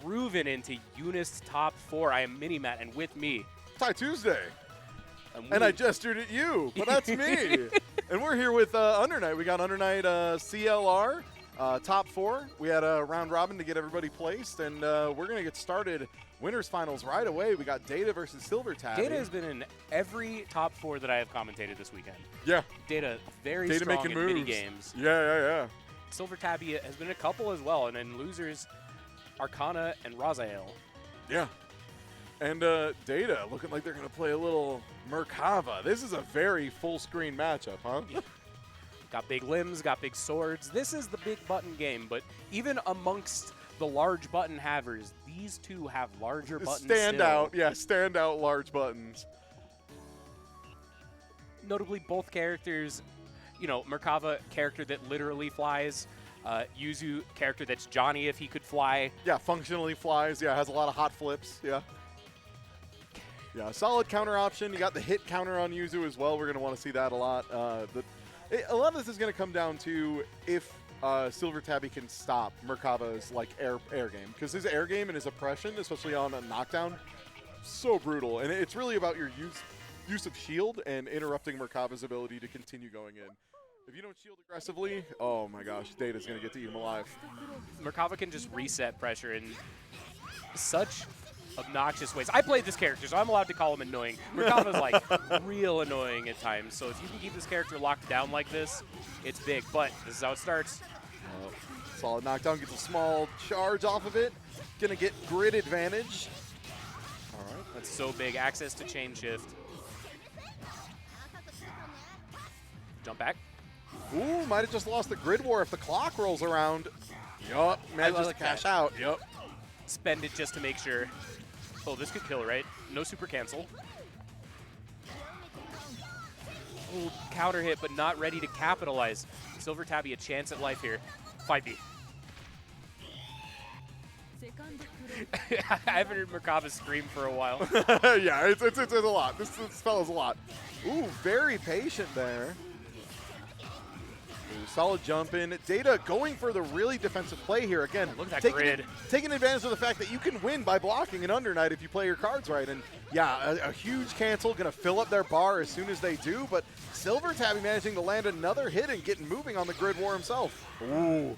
grooving into Eunice top 4. I am Mini-Matt, and with me, Ty Tuesday. And I gestured at you, but that's me. And we're here with Undernight. We got Undernight CLR, top 4. We had a round robin to get everybody placed, and we're going to get started. Winners finals right away. We got Data versus Silver Tabby. Data has been in every top 4 that I have commentated this weekend. Yeah. Data very Data strong making in moves. mini games. Yeah. Silver Tabby has been a couple as well, and then losers, Arcana and Raziel. Yeah. And Data looking like they're going to play a little Merkava. This is a very full-screen matchup, huh? Got big limbs, got big swords. This is the big button game, but even amongst the large button havers, these two have larger buttons Stand still. out, yeah, stand out large buttons. Notably, both characters, you know, Merkava, character that literally flies. Yuzu, character that's Johnny if he could fly. Yeah, functionally flies. Yeah, has a lot of hot flips. Yeah. Yeah, solid counter option. You got the hit counter on Yuzu as well. We're going to want to see that a lot. A lot of this is going to come down to if Silver Tabby can stop Merkava's like air game, because his air game and his oppression, especially on a knockdown, so brutal. And it's really about your use of shield and interrupting Merkava's ability to continue going in. If you don't shield aggressively, oh my gosh, Data's going to get to eat him alive. Merkava can just reset pressure in such obnoxious ways. I played this character, so I'm allowed to call him annoying. Merkava's like real annoying at times, so if you can keep this character locked down like this, it's big. But this is how it starts. Solid knockdown, gets a small charge off of it. Gonna get grid advantage. All right, that's so big. Access to chain shift. Jump back. Ooh, might have just lost the grid war if the clock rolls around. Yup, manages to cash out. Yup. Spend it just to make sure. Oh, this could kill, right? No super cancel. Ooh, counter hit, but not ready to capitalize. Silver Tabby a chance at life here. 5B. I haven't heard Merkava scream for a while. Yeah, it's a lot. This fella's a lot. Ooh, very patient there. Ooh, solid jump in. Data going for the really defensive play here. Again, look at that grid. Taking advantage of the fact that you can win by blocking an Undernight if you play your cards right. And yeah, a huge cancel, going to fill up their bar as soon as they do. But Silver Tabby managing to land another hit and getting moving on the grid war himself. Ooh.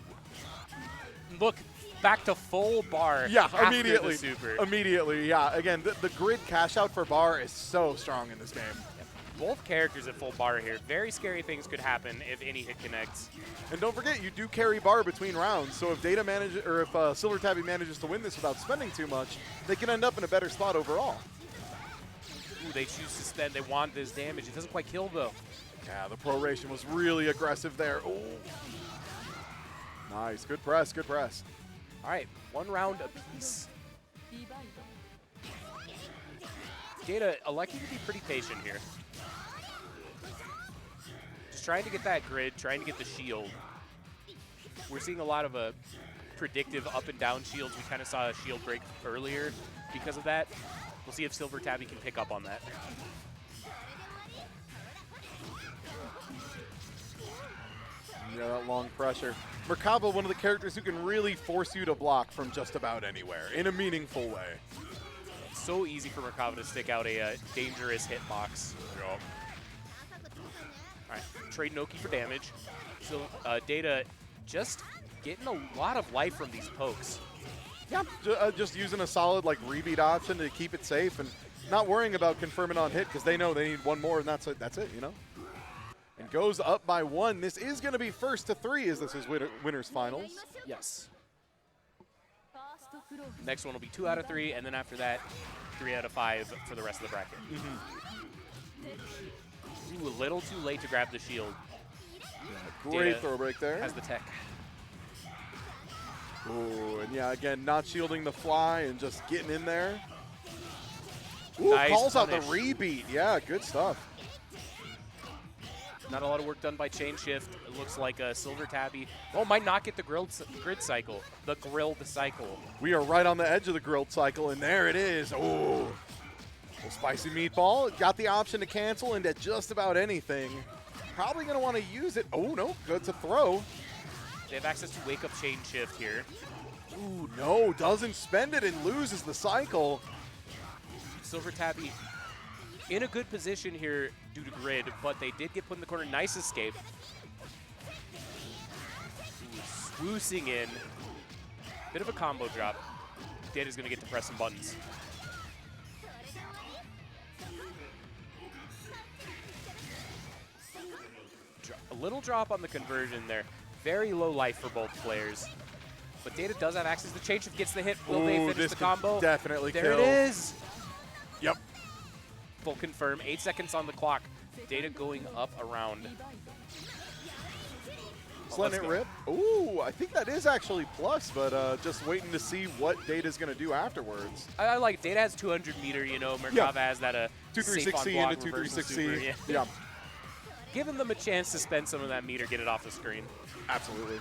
Look, back to full bar. Yeah, after immediately. the super. Immediately, yeah. Again, the grid cash out for bar is so strong in this game. Both characters at full bar here. Very scary things could happen if any hit connects. And don't forget, you do carry bar between rounds. So if Data manages, or if Silver Tabby manages to win this without spending too much, they can end up in a better spot overall. Ooh, they choose to spend. They want this damage. It doesn't quite kill though. Yeah, the proration was really aggressive there. Ooh. Nice, good press, good press. All right, 1 round apiece. Data electing to be pretty patient here. Just trying to get that grid, trying to get the shield. We're seeing a lot of predictive up and down shields. We kind of saw a shield break earlier because of that. We'll see if Silver Tabby can pick up on that. Yeah, that long pressure. Merkava, one of the characters who can really force you to block from just about anywhere in a meaningful way. So easy for Merkava to stick out a dangerous hitbox. Yep. All right, trade Noki for damage. So Data just getting a lot of life from these pokes. Yeah, just using a solid like rebeat option to keep it safe and not worrying about confirming on hit because they know they need one more and that's it, you know? And goes up by 1. This is going to be first to 3 as this is winners finals. Yes. Next one will be 2 out of 3, and then after that, 3 out of 5 for the rest of the bracket. Ooh, a little too late to grab the shield. Great Data throw break there. has the tech. Ooh, and yeah, again, not shielding the fly and just getting in there. Ooh, Nice calls out punish. the rebeat. Yeah, good stuff. Not a lot of work done by chain shift. It looks like a Silver Tabby. Oh, might not get the grid cycle. The grilled cycle. We are right on the edge of the grilled cycle, and there it is. Ooh. Well, spicy meatball got the option to cancel into just about anything. Probably going to want to use it. Oh, no. Good to throw. They have access to wake up chain shift here. Ooh, no, doesn't spend it and loses the cycle. Silver Tabby in a good position here due to grid, but they did get put in the corner. Nice escape. Ooh, swoosing in. Bit of a combo drop. Data's going to get to press some buttons. A little drop on the conversion there. Very low life for both players. But Data does have access to change. If gets the hit, will they finish the combo? Definitely there kill. It is. Yep. Full confirm. 8 seconds on the clock. Data going up around. Just letting it rip. Ooh, I think that is actually plus, but just waiting to see what Data's going to do afterwards. I like Data has 200 meter, you know. Merkava has that 2-3-6C into 2-3-6C. Yeah. Yeah. Giving them a chance to spend some of that meter, get it off the screen. Absolutely.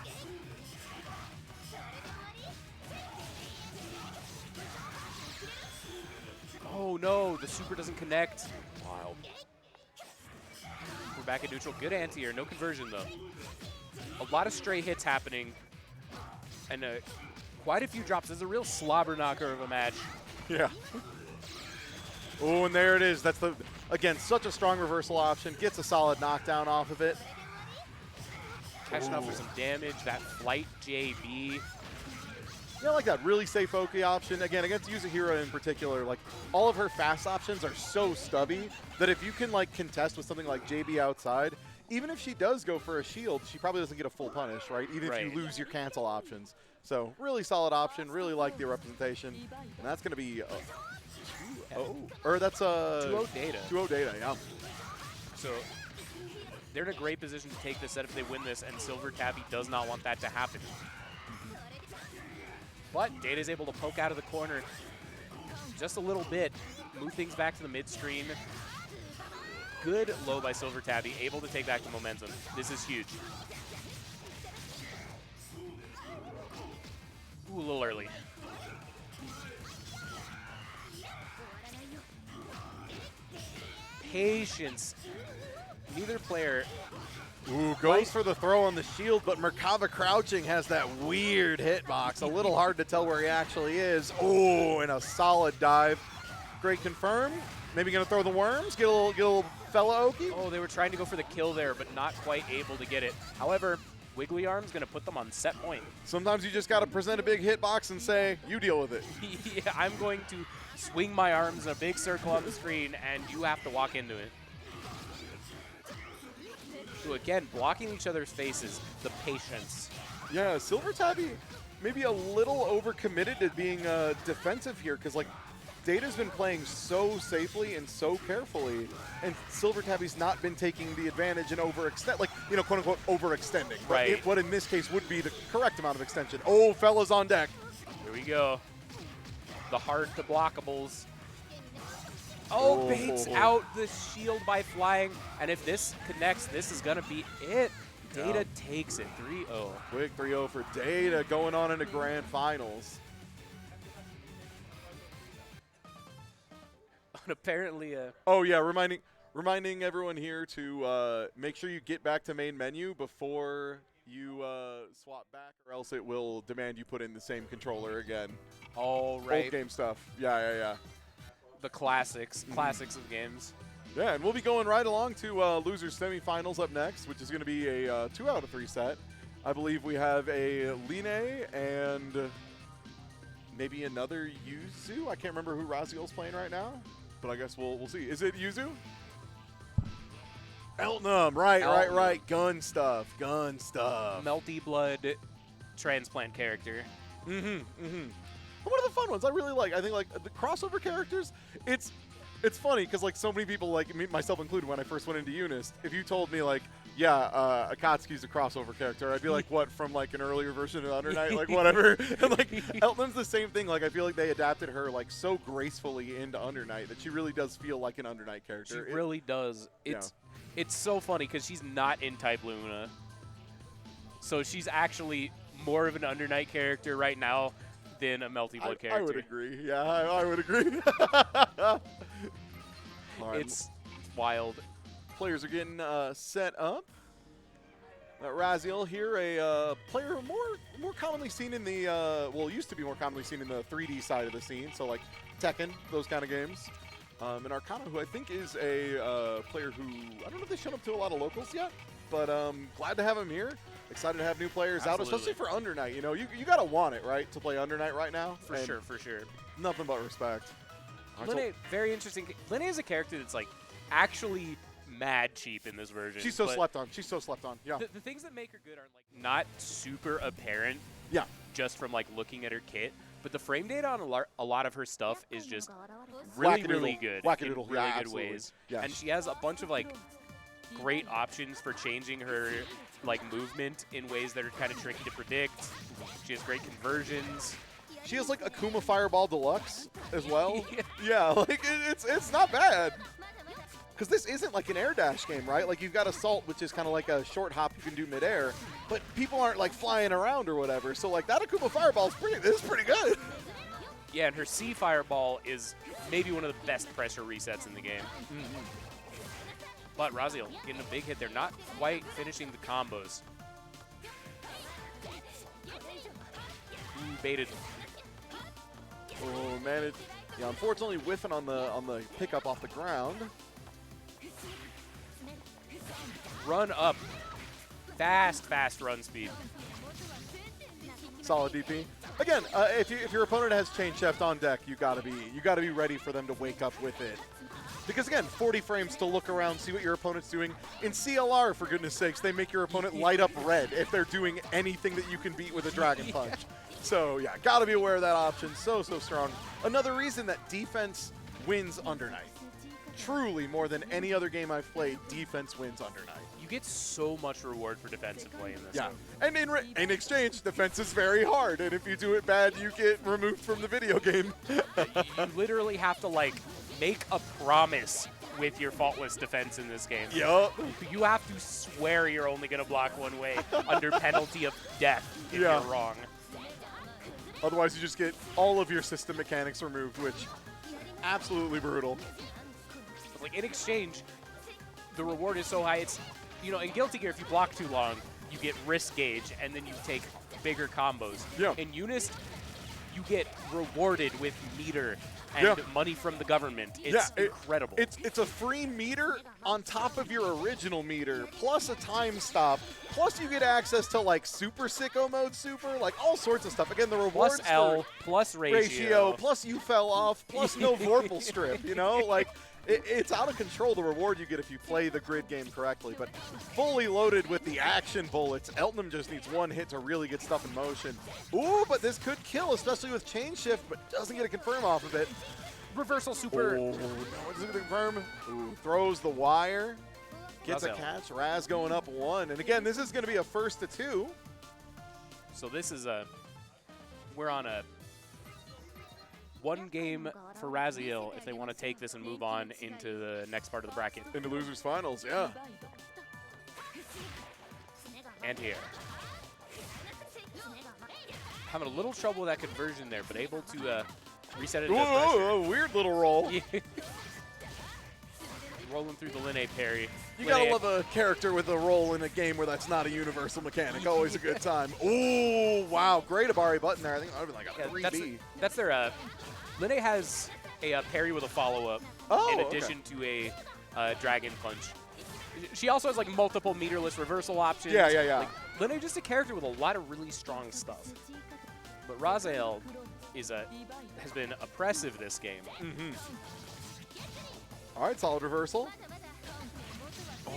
Oh no, the super doesn't connect. Wild. We're back at neutral. Good anti-air, no conversion though. A lot of stray hits happening, and quite a few drops. This is a real slobber knocker of a match. Yeah. Oh, and there it is. That's again, such a strong reversal option. Gets a solid knockdown off of it. Catching up for some damage. That flight JB. Yeah, I like that really safe Oki option. Again, against Yuzahiro in particular, like all of her fast options are so stubby that if you can like contest with something like JB outside, even if she does go for a shield, she probably doesn't get a full punish, right? Even if you lose your cancel options. So really solid option. Really like the representation, and that's going to be. Or that's 2-0 Data. 2-0 Data, yeah. So they're in a great position to take this set if they win this, and Silver Tabby does not want that to happen. But Data's able to poke out of the corner just a little bit, move things back to the mid-screen. Good low by Silver Tabby, able to take back the momentum. This is huge. Ooh, a little early. Patience. Neither player. Ooh, goes for the throw on the shield, but Merkava crouching has that weird hitbox. A little hard to tell where he actually is. Ooh, and a solid dive. Great confirm. Maybe gonna throw the worms, get a little fella Oki. Oh, they were trying to go for the kill there, but not quite able to get it. However, Wiggly Arm's gonna put them on set point. Sometimes you just gotta present a big hitbox and say, you deal with it. Yeah, I'm going to swing my arms in a big circle on the screen, and you have to walk into it. So again, blocking each other's faces, the patience. Yeah, Silver Tabby maybe a little overcommitted to being defensive here, because like Data's been playing so safely and so carefully, and Silver Tabby's not been taking the advantage and overextend, like, you know, quote unquote overextending. Right. What in this case would be the correct amount of extension. Oh, fellas on deck. Here we go. The hard to blockables. Oh, baits out the shield by flying. And if this connects, this is going to be it. Data takes it 3-0. Quick 3-0 for Data going on into grand finals. And apparently, oh yeah, reminding everyone here to make sure you get back to main menu before you swap back, or else it will demand you put in the same controller again. all right. Old game stuff. Yeah. The classics of games. Yeah, and we'll be going right along to losers semifinals up next, which is going to be a 2 out of 3 set. I believe we have a Line and maybe another Yuzu. I can't remember who Raziel's playing right now, but I guess we'll see. Is it Yuzu? Eltnum, right. Gun stuff. Melty blood transplant character. One of the fun ones I really like. I think like the crossover characters, it's funny because like so many people, like me, myself included, when I first went into Eunice, if you told me like, yeah, Akatsuki's a crossover character, I'd be like, what, from like an earlier version of Under Night, like whatever. And like Eltnum's the same thing. Like I feel like they adapted her like so gracefully into Under Night that she really does feel like an Under Night character. She really does. It's so funny because she's not in Type Lumina, so she's actually more of an Under Night character right now than a Melty Blood character. I would agree. Yeah, I would agree. It's wild. Players are getting set up. Raziel here, a player more commonly seen in the, well, used to be more commonly seen in the 3D side of the scene, so like Tekken, those kind of games. And Arcana, who I think is a player who, I don't know if they showed up to a lot of locals yet, but glad to have him here. Excited to have new players out, especially for Under Night. You know, you got to want it, right, to play Under Night right now? For sure, for sure. Nothing but respect. Linne, very interesting. Linne is a character that's like actually mad cheap in this version. She's so slept on. She's so slept on. Yeah. The things that make her good are like not super apparent. Yeah. Just from like looking at her kit, but the frame data on a lot of her stuff is just really, really good. Wackadoodle. In really good Absolutely. ways. Yeah. And she has a bunch of like great options for changing her like movement in ways that are kind of tricky to predict. She has great conversions. She has like Akuma Fireball Deluxe as well. Yeah, like it's not bad. Because this isn't like an air dash game, right? Like you've got Assault, which is kind of like a short hop you can do midair, but people aren't like flying around or whatever. So like that Akuma Fireball is pretty good. Yeah, and her C Fireball is maybe one of the best pressure resets in the game. But Raziel getting a big hit there, not quite finishing the combos. Ooh, baited. Oh man, yeah, unfortunately whiffing on the pickup off the ground. Run up. Fast run speed. Solid DP. Again, if your opponent has Chain Chef on deck, you gotta be ready for them to wake up with it. Because again, 40 frames to look around, see what your opponent's doing. In CLR, for goodness sakes, they make your opponent light up red if they're doing anything that you can beat with a Dragon Punch. So yeah, gotta be aware of that option. So strong. Another reason that defense wins Under Night. Truly, more than any other game I've played, defense wins Under Night. You get so much reward for defensive play in this Yeah, one. and in exchange, defense is very hard, and if you do it bad, you get removed from the video game. You literally have to like make a promise with your faultless defense in this game. Yup. You have to swear you're only going to block one way under penalty of death if you're wrong. Otherwise, you just get all of your system mechanics removed, which absolutely brutal. But like in exchange, the reward is so high. It's, you know, in Guilty Gear, if you block too long, you get risk gauge, and then you take bigger combos. Yeah. In Eunice, you get rewarded with meter and money from the government. It's incredible. It's a free meter on top of your original meter, plus a time stop, plus you get access to like Super Sicko Mode Super, like all sorts of stuff. Again, the rewards plus L, plus ratio, plus you fell off, plus no Vorpal strip, you know? Like, it's out of control, the reward you get if you play the grid game correctly, but fully loaded with the action bullets. Eltnum just needs one hit to really get stuff in motion. Ooh, but this could kill, especially with chain shift, but doesn't get a confirm off of it. Reversal super. Oh, no, does it confirm? Ooh, throws the wire. Gets a catch. Raz going up one. And again, this is going to be a first to two. So this is we're on a one game for Raziel if they want to take this and move on into the next part of the bracket. Into losers finals, yeah. And here. Having a little trouble with that conversion there, but able to reset it. Whoa, a weird little roll. Rolling through the Linne parry. You gotta love a character with a roll in a game where that's not a universal mechanic. Always a good time. Ooh, wow, great Abari button there. I think that would have been like a 3B. That's their. Linne has a parry with a follow-up in addition to a Dragon Punch. She also has like multiple meterless reversal options. Yeah. Like, Linne just a character with a lot of really strong stuff. But Raziel has been oppressive this game. All right, solid reversal.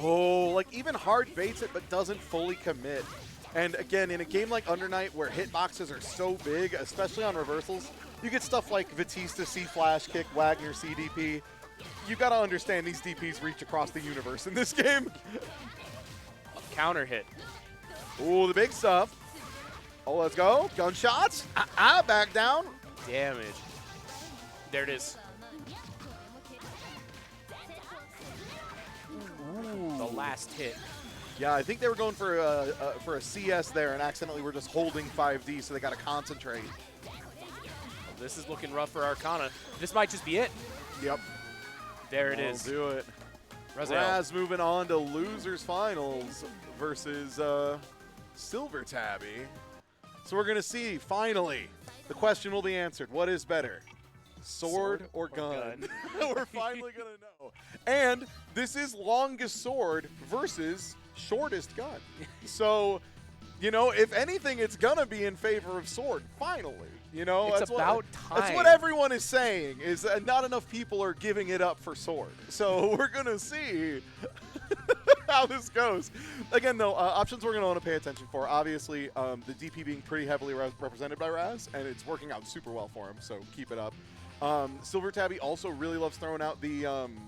Oh, like even hard baits it but doesn't fully commit. And again, in a game like Under Night where hitboxes are so big, especially on reversals, you get stuff like Batista C flash kick, Wagner CDP. You got to understand these DPs reach across the universe in this game. Counter hit. Ooh, the big stuff. Oh, let's go. Gunshots. Back down. Damage. There it is. Ooh, the last hit. Yeah, I think they were going for a CS there and accidentally were just holding 5D, so they got to concentrate. This is looking rough for Arcana. This might just be it. Yep. There it is. Do it. Raz moving on to losers finals versus Silver Tabby. So we're going to see, finally, the question will be answered. What is better, sword or gun? We're finally going to know. And this is longest sword versus shortest gun. So, you know, if anything, it's going to be in favor of sword, finally. You know, It's that's about what, That's time. what everyone is saying, is that not enough people are giving it up for sword. So we're going to see how this goes. Again, though, options we're going to want to pay attention for. Obviously, the DP being pretty heavily represented by Raz, and it's working out super well for him, so keep it up. Silver Tabby also really loves throwing out the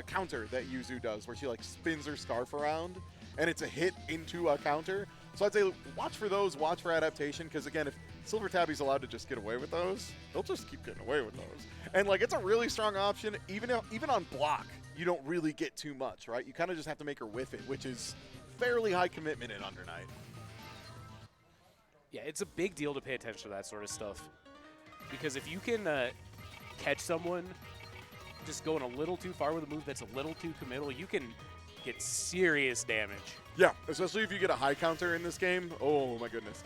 counter that Yuzu does, where she like spins her scarf around, and it's a hit into a counter. So I'd say watch for those, watch for adaptation, because again, if Silver Tabby's allowed to just get away with those, they'll just keep getting away with those. And like, it's a really strong option. Even on block, you don't really get too much, right? You kind of just have to make her whiff it, which is fairly high commitment in Under Night. Yeah, it's a big deal to pay attention to that sort of stuff. Because if you can catch someone just going a little too far with a move that's a little too committal, you can get serious damage. Yeah, especially if you get a high counter in this game. Oh my goodness.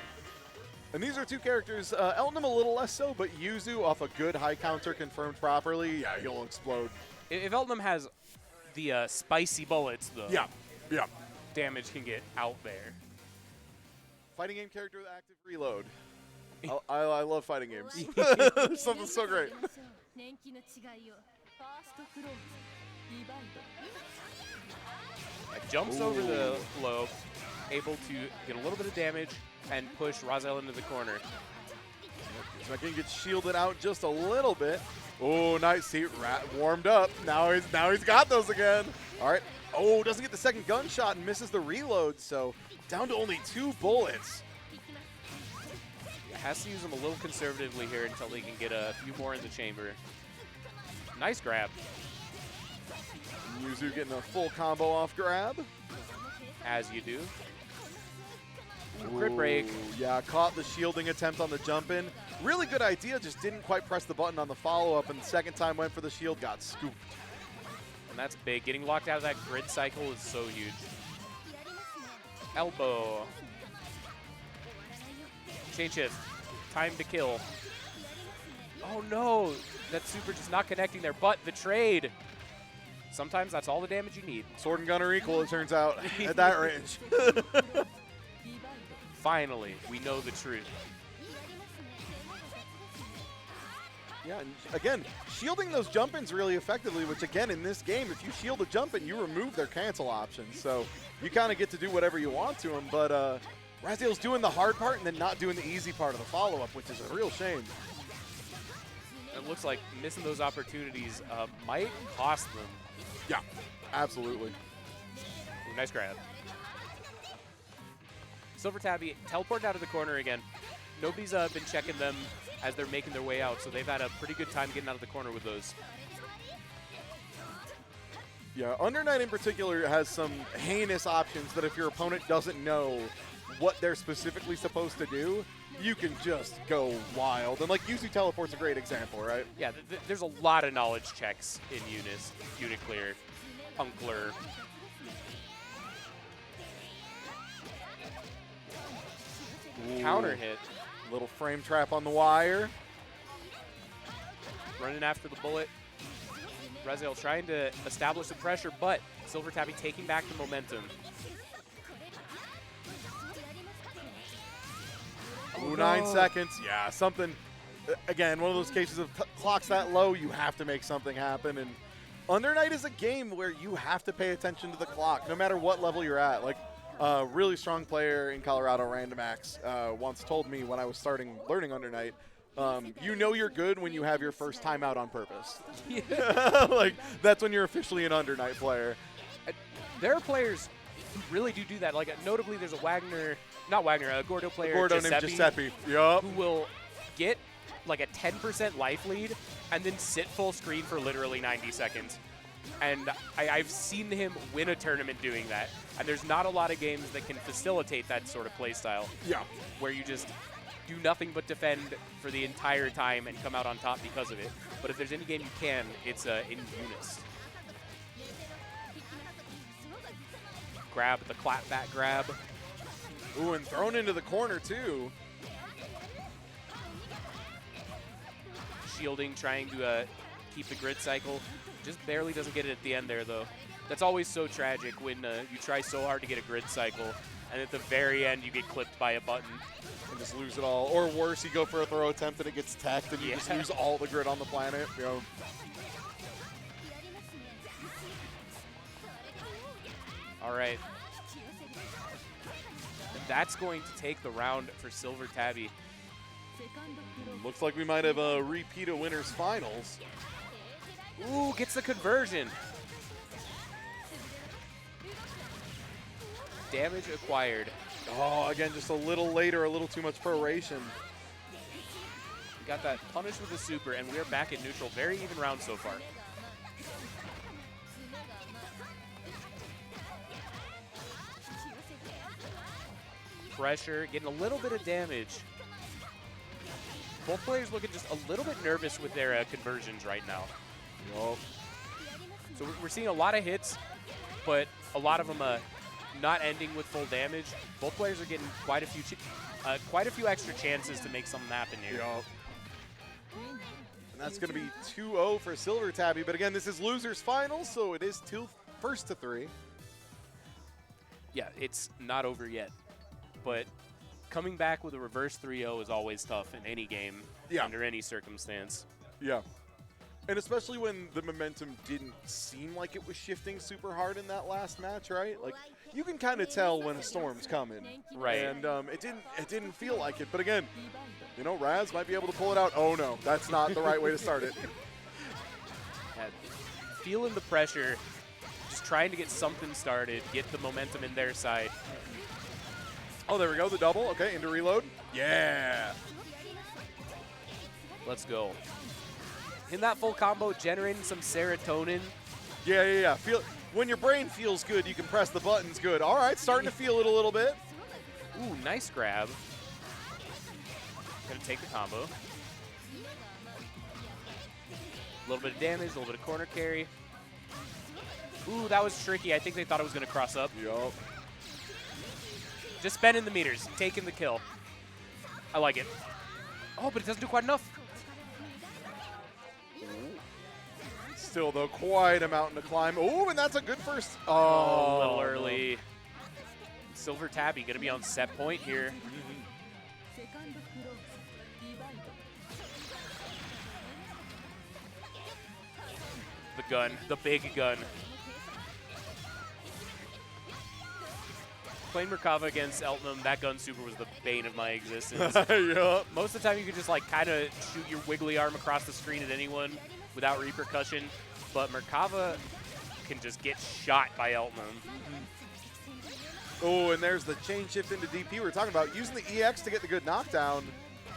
And these are two characters, Eltonum a little less so, but Yuzu off a good high counter confirmed properly, yeah, he'll explode. If Eltonum has the spicy bullets, though, Yeah. damage can get out there. Fighting game character with active reload. I love fighting games. Something so great. Jumps over the low, able to get a little bit of damage and push Raziel into the corner. Second gets shielded out just a little bit. Oh, nice. He warmed up. Now he's got those again. All right. Oh, doesn't get the second gunshot and misses the reload. So down to only 2 bullets. Has to use them a little conservatively here until he can get a few more in the chamber. Nice grab. Yuzu getting a full combo off grab. As you do. Crit break. Yeah, caught the shielding attempt on the jump in. Really good idea, just didn't quite press the button on the follow-up, and the second time went for the shield, got scooped. And that's big. Getting locked out of that grid cycle is so huge. Elbow. Chain shift. Time to kill. Oh no, that super just not connecting there, but the trade. Sometimes that's all the damage you need. Sword and gun are equal, it turns out, at that range. Finally, we know the truth. Yeah, and again, shielding those jump-ins really effectively, which again, in this game, if you shield a jump-in, you remove their cancel options. So you kind of get to do whatever you want to them, but Raziel's doing the hard part and then not doing the easy part of the follow-up, which is a real shame. It looks like missing those opportunities might cost them. Yeah, absolutely. Ooh, nice grab. Silver Tabby teleported out of the corner again. Nobody's been checking them as they're making their way out, so they've had a pretty good time getting out of the corner with those. Yeah, Under Night in particular has some heinous options that if your opponent doesn't know what they're specifically supposed to do, you can just go wild. And like Yuzu Teleport's a great example, right? Yeah, there's a lot of knowledge checks in Unis. Unit clear, Uncler. Counter hit. Little frame trap on the wire. Running after the bullet. Raziel trying to establish the pressure, but Silver Tabby taking back the momentum. Ooh, 9 seconds. Yeah, something. Again, one of those cases of clocks that low, you have to make something happen. And Under Night is a game where you have to pay attention to the clock, no matter what level you're at. Like, a really strong player in Colorado, Randomax, once told me when I was starting learning Under Night, you know you're good when you have your first timeout on purpose. Yeah. Like, that's when you're officially an Under Night player. There are players who really do that. Like, notably, there's a Gordo player, Gordo named Giuseppe. Yup. Who will get like a 10% life lead and then sit full screen for literally 90 seconds. And I've seen him win a tournament doing that. And there's not a lot of games that can facilitate that sort of play style. Yeah. Where you just do nothing but defend for the entire time and come out on top because of it. But if there's any game you can, it's in Unis. grab, the clapback grab. Ooh, and thrown into the corner, too. Shielding, trying to keep the grid cycle. Just barely doesn't get it at the end there, though. That's always so tragic when you try so hard to get a grid cycle, and at the very end you get clipped by a button. And just lose it all. Or worse, you go for a throw attempt and it gets teched and you just lose all the grid on the planet. You know. All right. And that's going to take the round for Silver Tabby. Looks like we might have a repeat of winners finals. Ooh, gets the conversion. Damage acquired. Oh, again, just a little later, a little too much proration. We got that punish with the super, and we are back in neutral. Very even round so far. Pressure, getting a little bit of damage. Both players looking just a little bit nervous with their conversions right now. Yup. So we're seeing a lot of hits, but a lot of them not ending with full damage. Both players are getting quite a few extra chances to make something happen here. Yup. And that's going to be 2-0 for Silver Tabby. But again, this is losers finals, so it is first to 3. Yeah, it's not over yet. But coming back with a reverse 3-0 is always tough in any game, under any circumstance. Yeah. And especially when the momentum didn't seem like it was shifting super hard in that last match, right? Like, you can kind of tell when a storm's coming. Right. And it didn't feel like it. But again, you know, Raz might be able to pull it out. Oh, no, that's not the right way to start it. Feeling the pressure, just trying to get something started, get the momentum in their side. Oh, there we go, the double. Okay, into reload. Yeah. Let's go. In that full combo, generating some serotonin. Yeah. When your brain feels good, you can press the buttons good. All right, starting to feel it a little bit. Ooh, nice grab. Gonna take the combo. A little bit of damage, a little bit of corner carry. Ooh, that was tricky. I think they thought it was gonna cross up. Yup. Just spending the meters, taking the kill. I like it. Oh, but it doesn't do quite enough. Still, though, quite a mountain to climb. Oh, and that's a good first. Oh, a little early. Silver Tabby going to be on set point here. The gun, the big gun. Playing Merkava against Eltnum, that gun super was the bane of my existence. Yup. Most of the time you could just like kind of shoot your wiggly arm across the screen at anyone without repercussion, but Merkava can just get shot by Eltnum. Oh, and there's the chain shift into DP. We were talking about using the EX to get the good knockdown.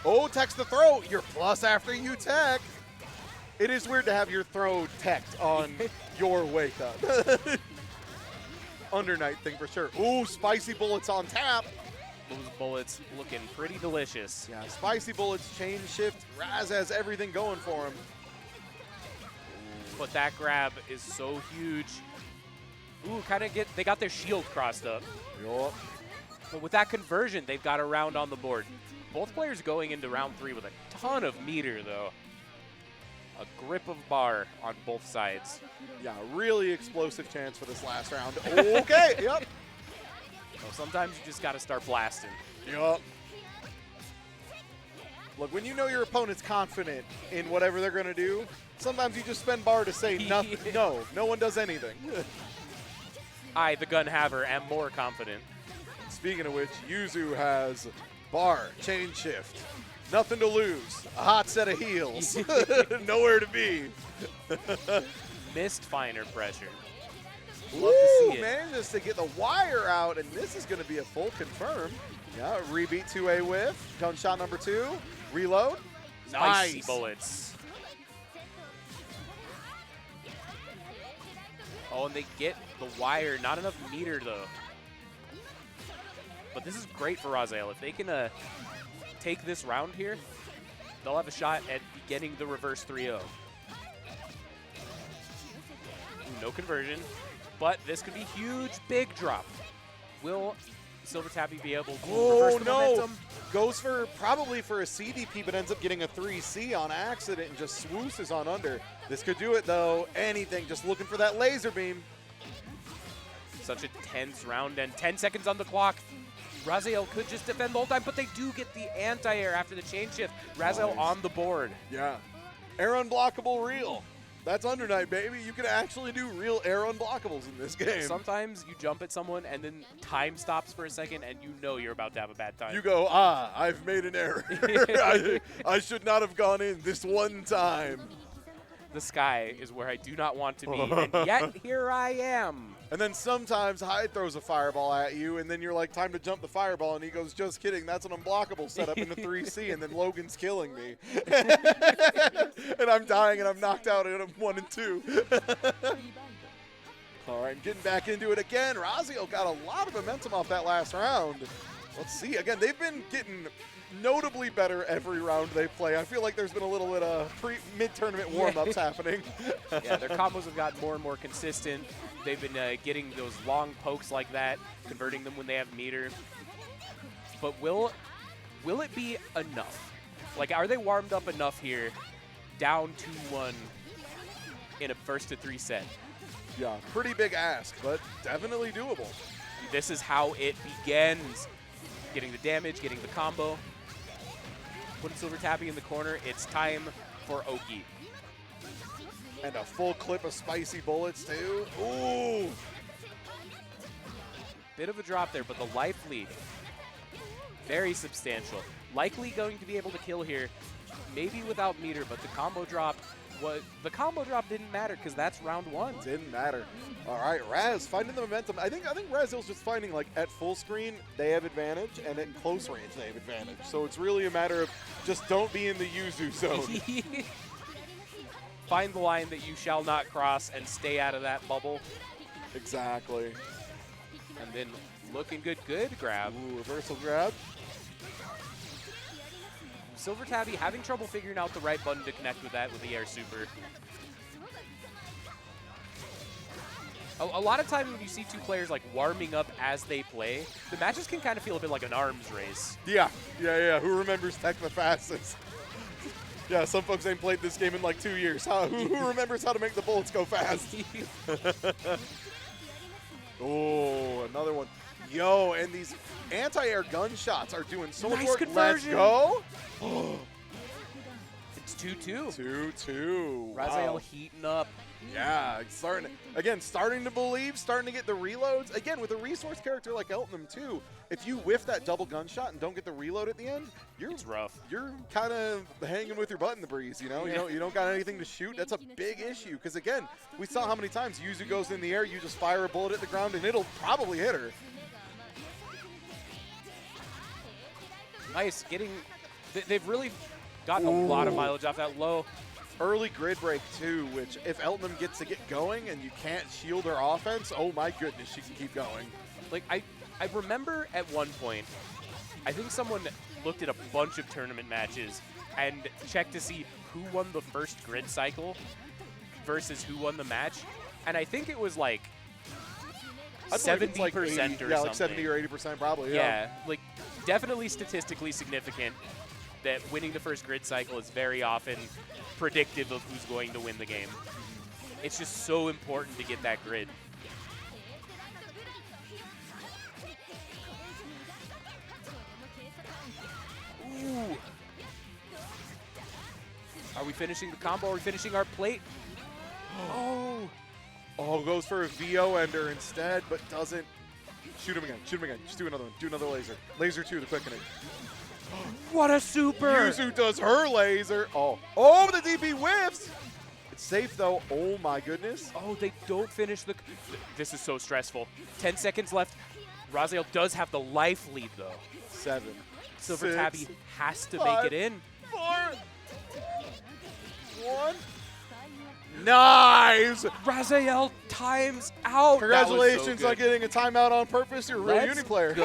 Oh, tech's the throw. You're plus after you tech. It is weird to have your throw teched on your wake up. Under night thing for sure. Ooh, spicy bullets on tap. Those bullets looking pretty delicious. Yeah, spicy bullets, chain shift. Raz has everything going for him. But that grab is so huge. Ooh, they got their shield crossed up. Yup. But with that conversion, they've got a round on the board. Both players going into round 3 with a ton of meter, though. A grip of bar on both sides. Yeah, really explosive chance for this last round. Okay, yep. So sometimes you just got to start blasting. Yup. Look, when you know your opponent's confident in whatever they're going to do, sometimes you just spend bar to say nothing. No one does anything. I, the gun haver, am more confident. Speaking of which, Yuzu has bar, chain shift, nothing to lose, a hot set of heals, nowhere to be. Missed finer pressure. Love Woo, to see it. manages to get the wire out, and this is going to be a full confirm. Yeah, rebeat to a whiff. Gunshot number 2. Reload. Nice Nice. bullets. Oh, and they get the wire. Not enough meter, though. But this is great for Raziel. If they can take this round here, they'll have a shot at getting the reverse 3-0. No conversion, but this could be huge. Big drop. will Silver Tabby be able to Oh, reverse the no. momentum? Goes for probably for a CDP, but ends up getting a 3C on accident and just swooses on under. This could do it, though. Anything. Just looking for that laser beam. Such a tense round, and 10 seconds on the clock. Raziel could just defend the whole time, but they do get the anti-air after the chain shift. Raziel on the board. Yeah. Air unblockable real. That's Under Night, baby. You can actually do real air unblockables in this game. Sometimes you jump at someone and then time stops for a second and you know you're about to have a bad time. You go, I've made an error. I should not have gone in this one time. The sky is where I do not want to be, and yet here I am. And then sometimes Hyde throws a fireball at you, and then you're like, time to jump the fireball, and he goes, just kidding, that's an unblockable setup in the 3C, and then Logan's killing me. And I'm dying, and I'm knocked out, and I'm 1 and 2. All right, getting back into it again. Raziel got a lot of momentum off that last round. Let's see. Again, they've been getting notably better every round they play. I feel like there's been a little bit of mid-tournament warm-ups happening. Yeah, their combos have gotten more and more consistent. They've been getting those long pokes like that, converting them when they have meter. But will it be enough? Like, are they warmed up enough here, down 2-1 in a first to 3 set? Yeah, pretty big ask, but definitely doable. This is how it begins. Getting the damage, getting the combo. Putting Silver Tabby in the corner. It's time for Oki. And a full clip of spicy bullets, too. Ooh! Bit of a drop there, but the life lead, very substantial. Likely going to be able to kill here, maybe without meter, but the combo drop didn't matter because that's round 1. Didn't matter. All right, Raz finding the momentum. I think Raziel's just finding, like, at full screen, they have advantage, and at close range, they have advantage. So it's really a matter of just don't be in the Yuzu zone. Find the line that you shall not cross and stay out of that bubble. Exactly. And then looking good grab. Ooh, reversal grab. Silver Tabby having trouble figuring out the right button to connect with that with the air super. A lot of time when you see two players like warming up as they play, the matches can kind of feel a bit like an arms race. Yeah. Who remembers Tech the fastest? Yeah, some folks ain't played this game in like 2 years. Who remembers how to make the bullets go fast? Oh, another one. Yo, and these anti-air gunshots are doing so much Nice work. conversion. Let's go. It's 2-2. 2-2. Raziel Wow. heating up. Yeah, starting to believe, starting to get the reloads. Again, with a resource character like Eltonum too, if you whiff that double gunshot and don't get the reload at the end, It's rough. You're kind of hanging with your butt in the breeze, you know? Yeah. You don't got anything to shoot. That's a big issue because, again, we saw how many times Yuzu goes in the air, you just fire a bullet at the ground, and it'll probably hit her. Nice. They've really gotten a lot of mileage off that low. Early grid break, too, which if Eltonum gets to get going and you can't shield her offense, oh my goodness, she can keep going. Like, I remember at one point, I think someone looked at a bunch of tournament matches and checked to see who won the first grid cycle versus who won the match. And I think it was like I'd say it's 70% like 80, or yeah, something. like 70 or 80% probably, Yeah, like definitely statistically significant that winning the first grid cycle is very often predictive of who's going to win the game. It's just so important to get that grid. Ooh. Are we finishing the combo? Are we finishing our plate? Oh. Oh, goes for a VO ender instead, but doesn't. Shoot him again. Just do another one. Do another laser. Laser 2, the quickening. What a super! Yuzu does her laser. Oh, the DP whiffs. It's safe, though. Oh, my goodness. Oh, they don't finish the... This is so stressful. 10 seconds left. Raziel does have the life lead, though. 7. Silver 6, Tabby has to 5, make it in. 4, 1. Nice! Raziel times out. Congratulations so on getting a timeout on purpose. You're a real uni player. Go.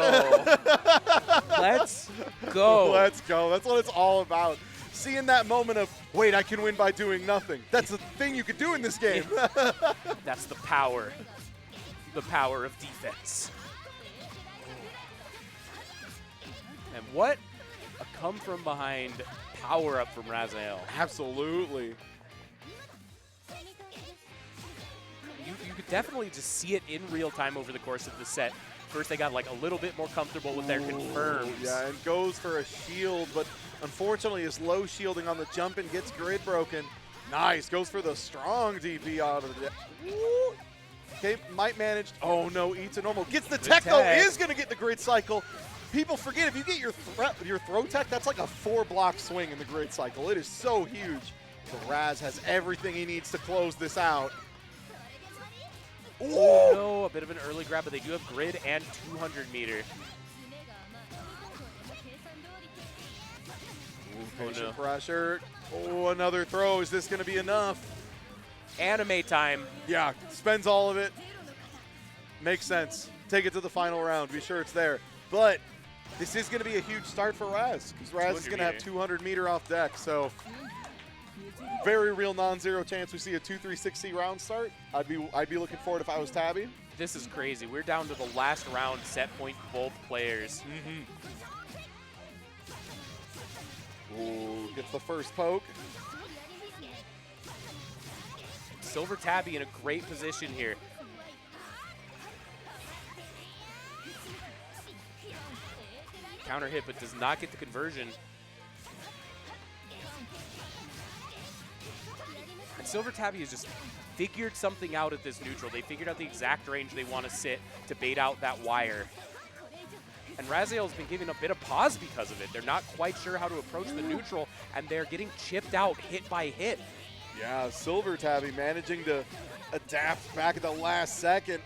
Let's go. Let's go. That's what it's all about. Seeing that moment of, wait, I can win by doing nothing. That's the thing you could do in this game. That's the power. The power of defense. And what a come-from-behind power-up from Raziel. Absolutely. You could definitely just see it in real time over the course of the set. First, they got like a little bit more comfortable with their confirms. Yeah, and goes for a shield, but unfortunately is low shielding on the jump and gets grid broken. Nice, goes for the strong DP out of it. Okay, might manage. Oh no, eats a normal. Gets the tech though, is going to get the grid cycle. People forget, if you get your throw tech, that's like a 4-block swing in the grid cycle. It is so huge. So Raz has everything he needs to close this out. Oh no, a bit of an early grab, but they do have grid and 200 meter. Patient pressure. Oh, another throw. Is this going to be enough? Anime time. Yeah, spends all of it. Makes sense. Take it to the final round. Be sure it's there. But this is going to be a huge start for Raz, because Raz is going to have 200 meter off deck. So very real non-zero chance we see a 2-3-6C round start. I'd be looking for it if I was Tabby. This is crazy. We're down to the last round set point both players. Ooh, gets the first poke. Silver Tabby in a great position here. Counter hit, but does not get the conversion. And Silver Tabby has just figured something out at this neutral. They figured out the exact range they want to sit to bait out that wire. And Raziel's been giving a bit of pause because of it. They're not quite sure how to approach the neutral, and they're getting chipped out hit by hit. Yeah, Silver Tabby managing to adapt back at the last second.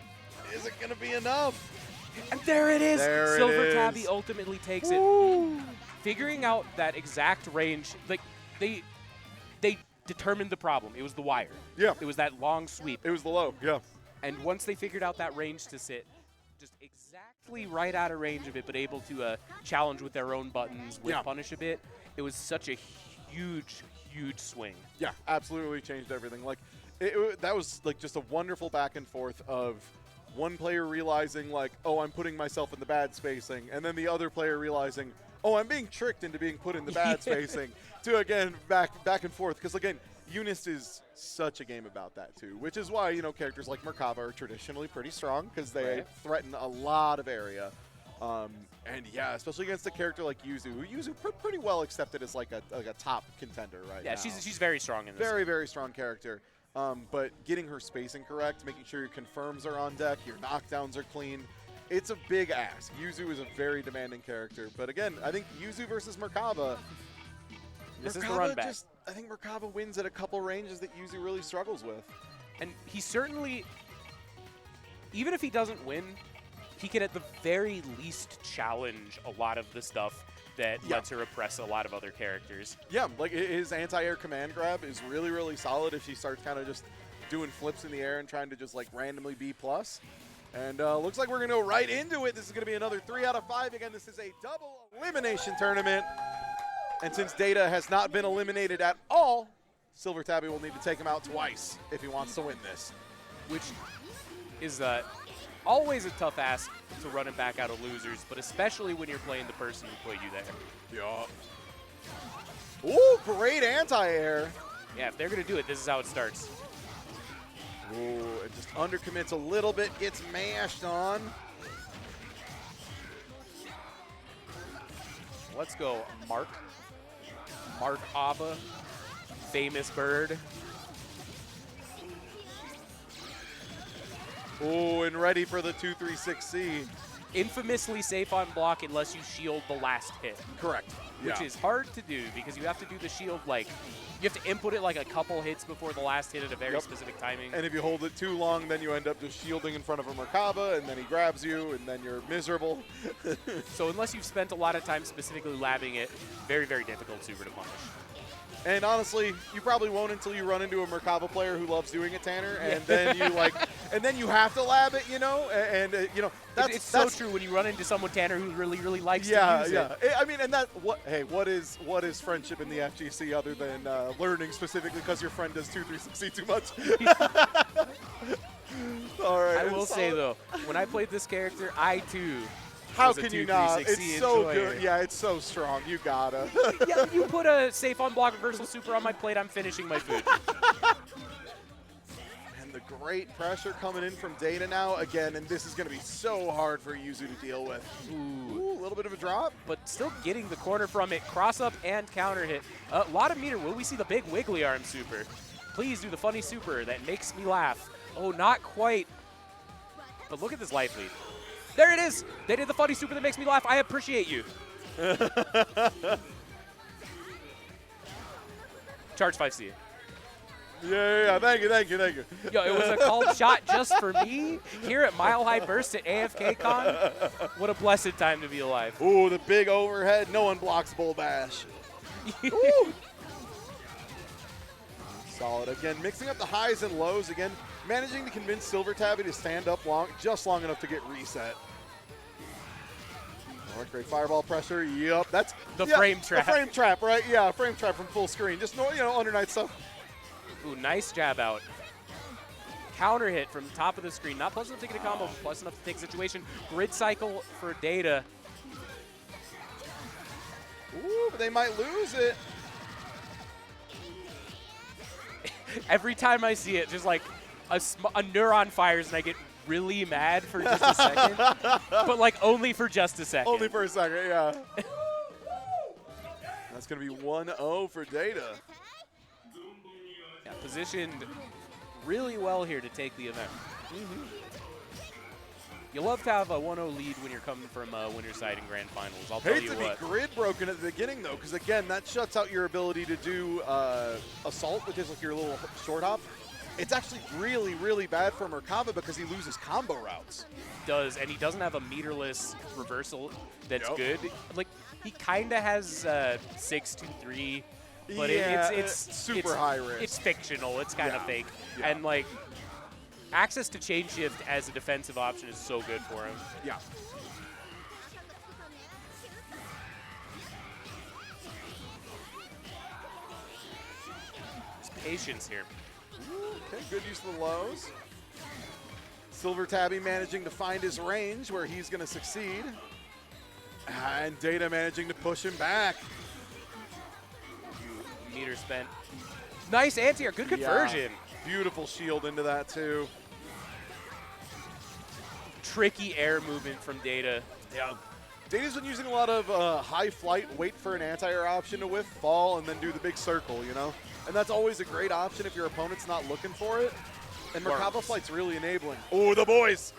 Is it going to be enough? And there it is. There Silver it is. Tabby ultimately takes it. Figuring out that exact range, like they determined the problem. It was the wire. Yeah. It was that long sweep. It was the low, yeah. And once they figured out that range to sit, just exactly right out of range of it, but able to challenge with their own buttons, with punish a bit, it was such a huge, huge swing. Yeah, absolutely changed everything. Like that was like just a wonderful back and forth of one player realizing like, oh, I'm putting myself in the bad spacing, and then the other player realizing, oh, I'm being tricked into being put in the bad spacing. To again back and forth, because again, Eunice is such a game about that too, which is why, you know, characters like Merkaba are traditionally pretty strong, because they threaten a lot of area. And yeah, especially against a character like Yuzu, who Yuzu pretty well accepted as like a top contender right now. Yeah, she's very strong in this. Very, very strong character. But getting her spacing correct, making sure your confirms are on deck, your knockdowns are clean, it's a big ask. Yuzu is a very demanding character. But again, I think Yuzu versus Merkaba, this is the run back. I think Merkaba wins at a couple ranges that Yuzu really struggles with. And he certainly, even if he doesn't win, he can at the very least challenge a lot of the stuff that lets her oppress a lot of other characters. Yeah, like his anti-air command grab is really, really solid if she starts kind of just doing flips in the air and trying to just like randomly B+. And looks like we're going to go right into it. This is going to be another 3 out of 5. Again, this is a double elimination tournament. And since Data has not been eliminated at all, Silver Tabby will need to take him out twice if he wants to win this. Which is always a tough ask to run him back out of losers, but especially when you're playing the person who put you there. Yeah. Ooh, great anti-air. Yeah, if they're going to do it, this is how it starts. Ooh, it just undercommits a little bit, gets mashed on. Let's go, Mark. Mark Abba, famous bird. Ooh, and ready for the 2-3-6C. Infamously safe on block unless you shield the last hit. Correct. Which is hard to do because you have to do the shield like, you have to input it like a couple hits before the last hit at a very specific timing. And if you hold it too long, then you end up just shielding in front of a Merkaba, and then he grabs you, and then you're miserable. So unless you've spent a lot of time specifically labbing it, very, very difficult super to punish. And honestly, you probably won't until you run into a Merkaba player who loves doing it, Tanner, and then you like, and then you have to lab it, you know, and you know that's so true when you run into someone, Tanner, who really, really likes to use it. I mean, and that what is friendship in the FGC other than learning specifically because your friend does 2-3-6C too much? All right. I will say though, when I played this character, I too How was a can you 2 not? 360. It's so Enjoy good. it. Yeah, it's so strong. You gotta. Yeah, you put a safe on block reversal super on my plate, I'm finishing my food. And the great pressure coming in from Data now again, and this is going to be so hard for Yuzu to deal with. Ooh, a little bit of a drop. But still getting the corner from it. Cross up and counter hit. A lot of meter. Will we see the big wiggly arm super? Please do the funny super that makes me laugh. Oh, not quite. But look at this life lead. There it is. They did the funny super that makes me laugh. I appreciate you. Charge 5C. Yeah. Thank you. Yo, it was a called shot just for me here at Mile High Burst at AFK Con. What a blessed time to be alive. Ooh, the big overhead. No one blocks Bull Bash. Ooh. Solid again, mixing up the highs and lows again, managing to convince Silver Tabby to stand up just long enough to get reset. Oh, great fireball pressure. Yep, that's the frame trap. The frame trap, right? Yeah, frame trap from full screen. Just under night stuff. Ooh, nice jab out. Counter hit from the top of the screen. Not plus enough to get a combo, but plus enough to take situation. Grid cycle for Data. Ooh, but they might lose it. Every time I see it, just like a neuron fires and I get really mad for just a second. But like only for just a second. Only for a second, yeah. That's going to be 1-0 for Data. Yeah, positioned really well here to take the event. You love to have a 1-0 lead when you're coming from winner's side in grand finals. I'll tell Hate you to what. be grid broken at the beginning, though, because, again, that shuts out your ability to do assault, which is like your little short hop. It's actually really, really bad for Merkava because he loses combo routes. Does, and he doesn't have a meterless reversal that's good. Like, he kind of has 6-2-3, but yeah, it's super high risk. It's fictional. It's kind of fake. Yeah. And, like, access to chain shift as a defensive option is so good for him. Yeah. It's patience here. Okay, good use of the lows. Silver Tabby managing to find his range where he's going to succeed. And Data managing to push him back. Meter spent. Nice anti-air. Good conversion. Yeah. Beautiful shield into that, too. Tricky air movement from Data. Yeah. Data's been using a lot of high flight, wait for an anti-air option to whiff, fall, and then do the big circle, you know? And that's always a great option if your opponent's not looking for it. And Merkava Flight's really enabling. Oh, the boys!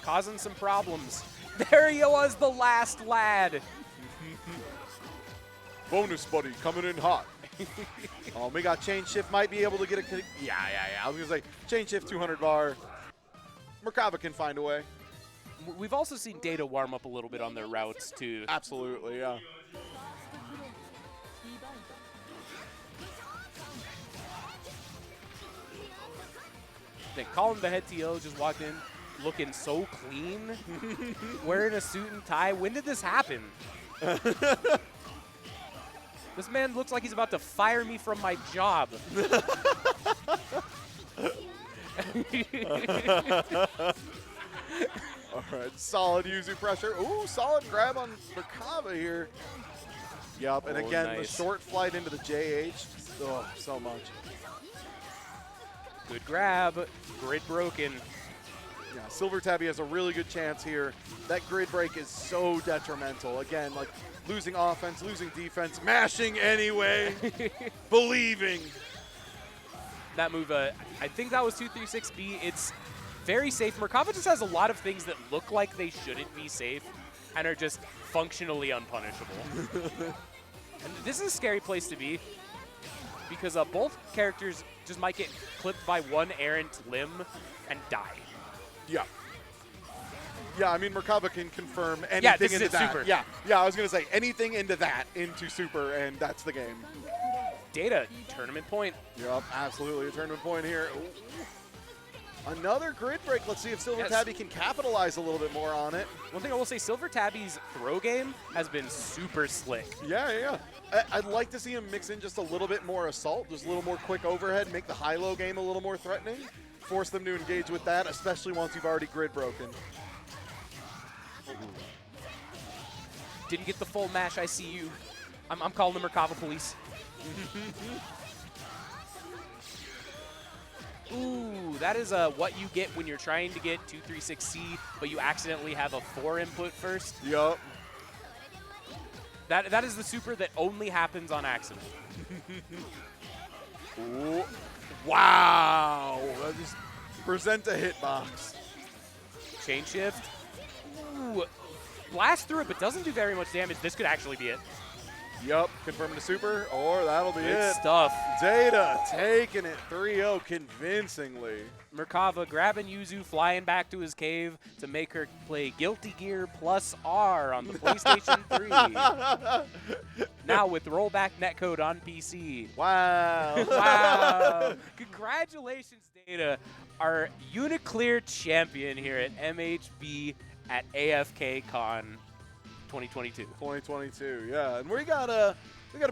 Causing some problems. There he was, the last lad. Bonus buddy coming in hot. Oh, we got chain shift, might be able to get a... Yeah. I was going to say, chain shift 200 bar. Merkava can find a way. We've also seen Data warm up a little bit on their routes, too. Absolutely, yeah. Then Colin the head TO just walked in looking so clean, wearing a suit and tie. When did this happen? This man looks like he's about to fire me from my job. All right, solid Yuzu pressure. Ooh, solid grab on Merkava here. Yep, and again, nice. The short flight into the JH. Oh, so much. Good grab. Grid broken. Yeah, Silver Tabby has a really good chance here. That grid break is so detrimental. Again, like losing offense, losing defense, mashing anyway, believing. That move, I think that was 236B. It's very safe. Merkava just has a lot of things that look like they shouldn't be safe and are just functionally unpunishable. And this is a scary place to be because both characters just might get clipped by one errant limb and die. Yeah. Yeah, I mean, Merkava can confirm anything into that. Super. Yeah, I was going to say anything into that, into super, and that's the game. Data, tournament point. Yep, absolutely a tournament point here. Ooh. Another grid break. Let's see if Silver Tabby can capitalize a little bit more on it. One thing I will say, Silver Tabby's throw game has been super slick. Yeah. I'd like to see him mix in just a little bit more assault, just a little more quick overhead, make the high-low game a little more threatening, force them to engage with that, especially once you've already grid broken. Didn't get the full mash. I see you. I'm calling the Merkava police. Ooh, that is what you get when you're trying to get 236C, but you accidentally have a 4 input first. Yup. That is the super that only happens on accident. Ooh. Wow. That just present a hitbox. Chain shift. Ooh. Blast through it, but doesn't do very much damage. This could actually be it. Yup. Confirming the super, or that'll be Good it. stuff. Data taking it 3-0 convincingly. Merkava grabbing Yuzu, flying back to his cave to make her play Guilty Gear plus R on the PlayStation 3. Now with rollback netcode on PC. Wow. Wow. Congratulations, Data, our Uniclear champion here at MHB at AFK Con 2022. 2022, yeah. And we got a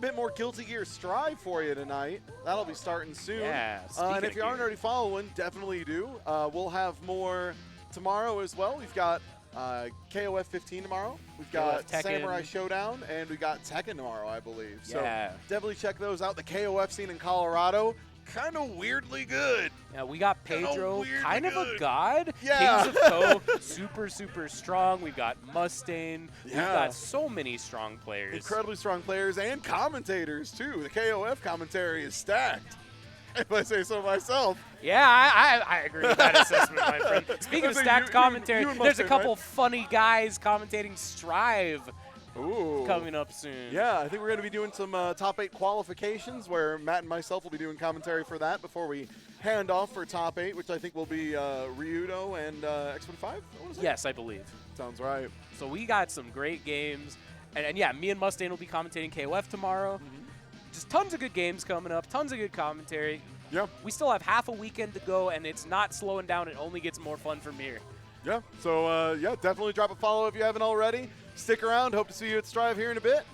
bit more Guilty Gear Strive for you tonight. That'll be starting soon. Yeah. And if you aren't already following, definitely do. We'll have more tomorrow as well. We've got KOF 15 tomorrow. We've got Samurai Showdown, and we got Tekken tomorrow, I believe. So definitely check those out. The KOF scene in Colorado, kind of weirdly good. Yeah, we got Pedro, kind of a god. Yeah. Kings of Co, super, super strong. We've got Mustaine. Yeah. We've got so many strong players. Incredibly strong players and commentators, too. The KOF commentary is stacked, if I say so myself. Yeah, I agree with that assessment, my friend. Speaking of stacked commentary, there's a couple funny guys commentating Strive coming up soon. Yeah, I think we're going to be doing some top 8 qualifications where Matt and myself will be doing commentary for that before we hand off for top 8, which I think will be Ryudo and X45? Yes, I believe. Sounds right. So we got some great games. And yeah, me and Mustaine will be commentating KOF tomorrow. Just tons of good games coming up, tons of good commentary. Yeah. We still have half a weekend to go, and it's not slowing down. It only gets more fun from here. Yeah, so yeah, definitely drop a follow if you haven't already. Stick around. Hope to see you at Strive here in a bit.